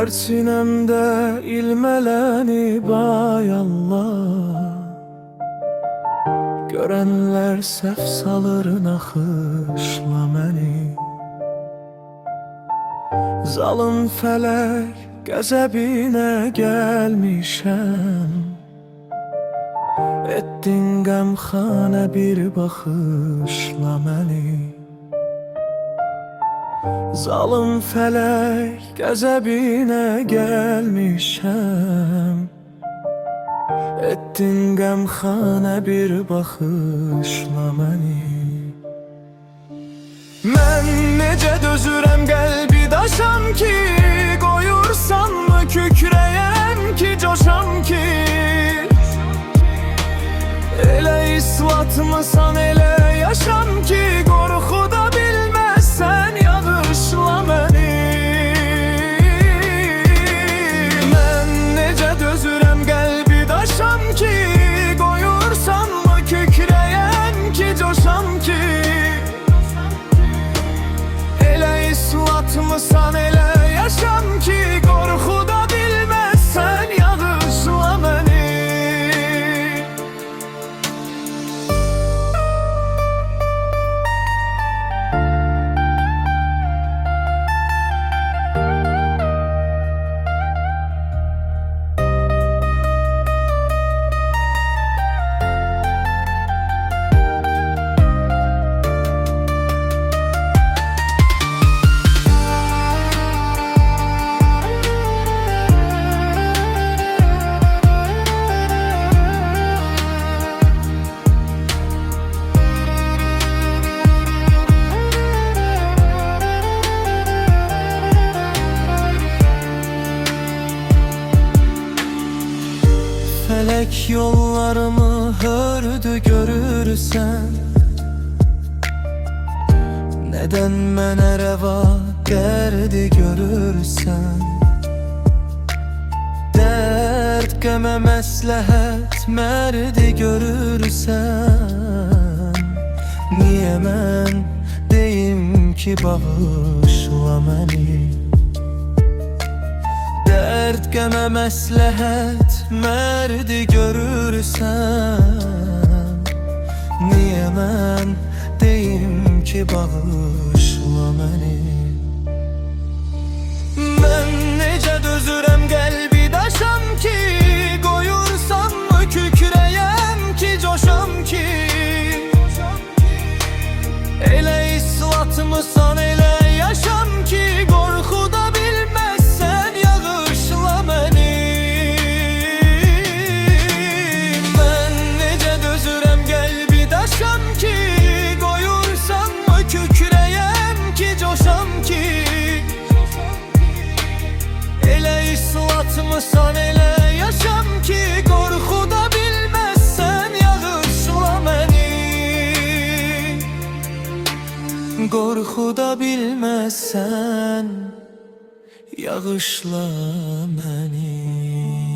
dert sinemde ilmelenip ay Allah. Görenler sef salır naxışla məni. Zalım felek qəzəbinə gəlmişəm. Etdin qəmxanə bir baxışla məni. Zalım felek qəzəbinə gəlmişəm. Etdin qəmxanə bir baxışla məni. Mən necə dözürəm qəlbi daşam ki, qoyursanmı kükrəyəm ki, coşam ki. Elə islatmısan elə yaşam ki, qorxuda bilməzsən yağışla məni. Mən necə dözürəm qəlbi daşam ki, qoyursanmı kükrəyəm ki, coşam ki. Elə islatmısan elə yaşam ki, qorxuda bilməzsən yağışla məni. Felek yollarımı hördü görürsen. Neden mənə rəva dərdi görürsən? Dərd qəmə məsləhət mərdi görürsən. Niyə mən deyim ki, bağışla məni? Dərd qəmə məsləhət mərdi görürsən. Niyə mən deyim ki, bağışla məni? Mən necə dözürəm qəlbi daşam ki, qoyursanmı kükrəyəm ki, coşam ki. Elə islatmısan elə yaşam ki, qorxuda bilməzsən yağışla məni. Mən necə dözürəm qəlbi daşam ki, qoyursanmı kükrəyəm ki, coşam ki. Elə islatmısan elə yaşam ki, qorxuda bilməzsən yağışla məni. Qorxuda bilməzsən yağışla məni.